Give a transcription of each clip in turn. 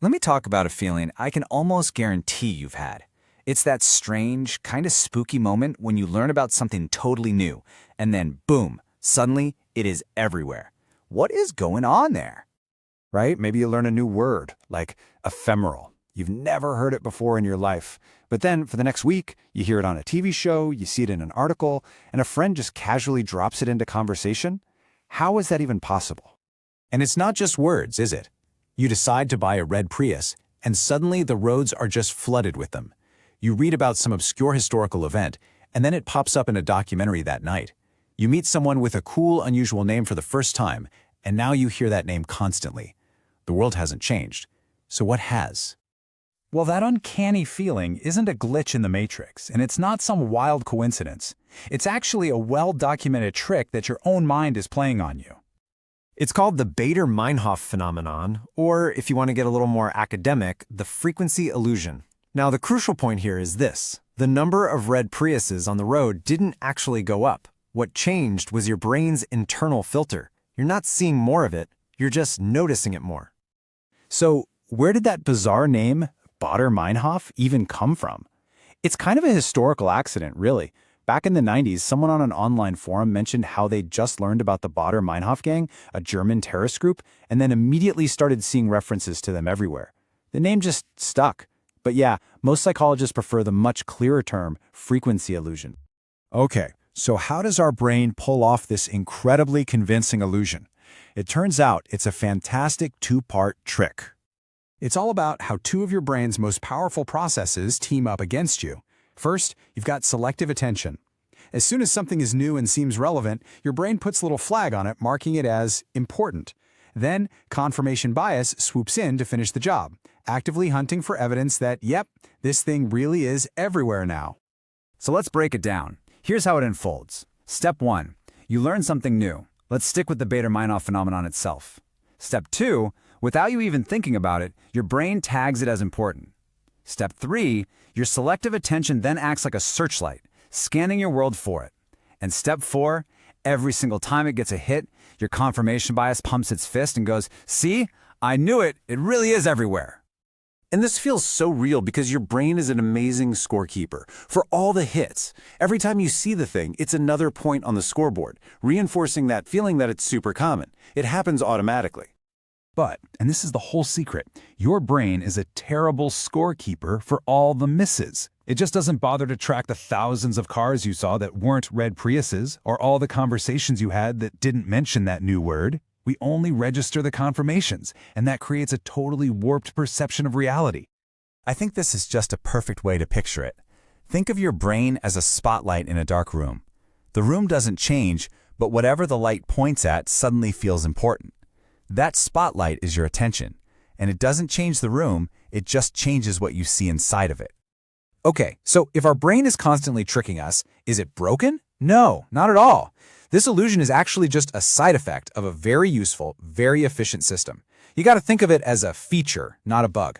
Let me talk about a feeling I can almost guarantee you've had. It's that strange, kind of spooky moment when you learn about something totally new, and then boom, suddenly it is everywhere. What is going on there? Right? Maybe you learn a new word, like ephemeral. You've never heard it before in your life. But then for the next week, you hear it on a TV show, you see it in an article, and a friend just casually drops it into conversation. How is that even possible? And it's not just words, is it? You decide to buy a red Prius, and suddenly the roads are just flooded with them. You read about some obscure historical event, and then it pops up in a documentary that night. You meet someone with a cool, unusual name for the first time, and now you hear that name constantly. The world hasn't changed. So what has? Well, that uncanny feeling isn't a glitch in the matrix, and it's not some wild coincidence. It's actually a well-documented trick that your own mind is playing on you. It's called the Baader-Meinhof Phenomenon, or if you want to get a little more academic, the frequency illusion. Now, the crucial point here is this. The number of red Priuses on the road didn't actually go up. What changed was your brain's internal filter. You're not seeing more of it, you're just noticing it more. So, where did that bizarre name, Baader-Meinhof, even come from? It's kind of a historical accident, really. Back in the 90s, someone on an online forum mentioned how they'd just learned about the Baader-Meinhof gang, a German terrorist group, and then immediately started seeing references to them everywhere. The name just stuck. But yeah, most psychologists prefer the much clearer term, frequency illusion. Okay, so how does our brain pull off this incredibly convincing illusion? It turns out it's a fantastic two-part trick. It's all about how two of your brain's most powerful processes team up against you. First, you've got selective attention. As soon as something is new and seems relevant, your brain puts a little flag on it, marking it as important. Then, confirmation bias swoops in to finish the job, actively hunting for evidence that, yep, this thing really is everywhere now. So let's break it down. Here's how it unfolds. Step 1. You learn something new. Let's stick with the Baader-Meinhof phenomenon itself. Step 2. Without you even thinking about it, your brain tags it as important. Step 3. Your selective attention then acts like a searchlight, scanning your world for it. And step 4. Every single time it gets a hit, your confirmation bias pumps its fist and goes, "See? I knew it. It really is everywhere." And this feels so real because your brain is an amazing scorekeeper. For all the hits, every time you see the thing, it's another point on the scoreboard, reinforcing that feeling that it's super common. It happens automatically. But, and this is the whole secret, your brain is a terrible scorekeeper for all the misses. It just doesn't bother to track the thousands of cars you saw that weren't red Priuses, or all the conversations you had that didn't mention that new word. We only register the confirmations, and that creates a totally warped perception of reality. I think this is just a perfect way to picture it. Think of your brain as a spotlight in a dark room. The room doesn't change, but whatever the light points at suddenly feels important. That spotlight is your attention, and it doesn't change the room, it just changes what you see inside of it. Okay, so if our brain is constantly tricking us, is it broken? No, not at all. This illusion is actually just a side effect of a very useful, very efficient system. You got to think of it as a feature, not a bug.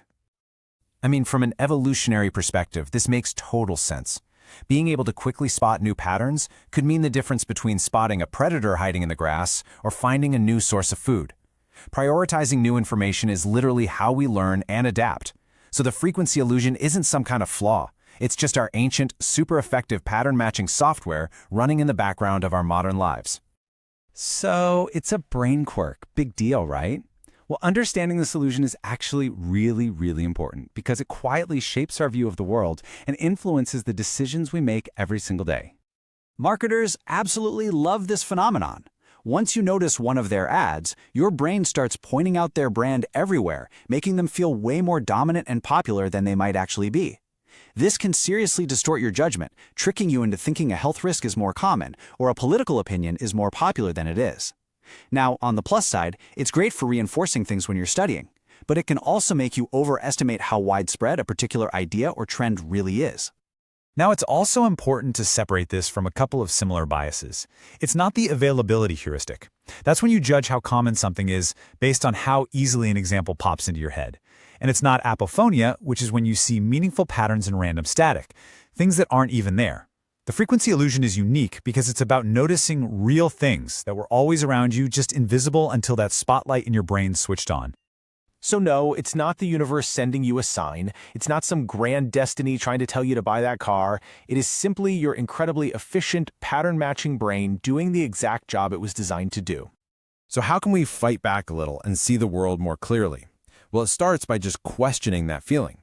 I mean, from an evolutionary perspective, this makes total sense. Being able to quickly spot new patterns could mean the difference between spotting a predator hiding in the grass or finding a new source of food. Prioritizing new information is literally how we learn and adapt. So the frequency illusion isn't some kind of flaw. It's just our ancient, super effective pattern-matching software running in the background of our modern lives. So, it's a brain quirk. Big deal, right? Well, understanding this illusion is actually really, really important because it quietly shapes our view of the world and influences the decisions we make every single day. Marketers absolutely love this phenomenon. Once you notice one of their ads, your brain starts pointing out their brand everywhere, making them feel way more dominant and popular than they might actually be. This can seriously distort your judgment, tricking you into thinking a health risk is more common or a political opinion is more popular than it is. Now, on the plus side, it's great for reinforcing things when you're studying, but it can also make you overestimate how widespread a particular idea or trend really is. Now, it's also important to separate this from a couple of similar biases. It's not the availability heuristic. That's when you judge how common something is based on how easily an example pops into your head. And it's not apophonia, which is when you see meaningful patterns in random static, things that aren't even there. The frequency illusion is unique because it's about noticing real things that were always around you, just invisible until that spotlight in your brain switched on. So no, it's not the universe sending you a sign. It's not some grand destiny trying to tell you to buy that car. It is simply your incredibly efficient, pattern-matching brain doing the exact job it was designed to do. So how can we fight back a little and see the world more clearly? Well, it starts by just questioning that feeling.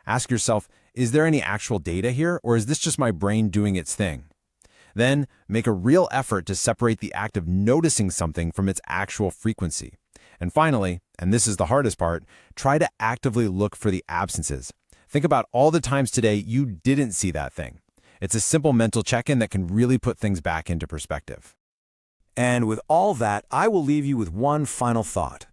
Ask yourself, is there any actual data here, or is this just my brain doing its thing? Then, make a real effort to separate the act of noticing something from its actual frequency. And finally, and this is the hardest part, try to actively look for the absences. Think about all the times today you didn't see that thing. It's a simple mental check-in that can really put things back into perspective. And with all that, I will leave you with one final thought.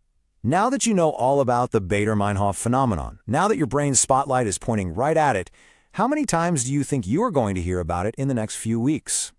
Now that you know all about the Baader-Meinhof phenomenon, now that your brain's spotlight is pointing right at it, how many times do you think you are going to hear about it in the next few weeks?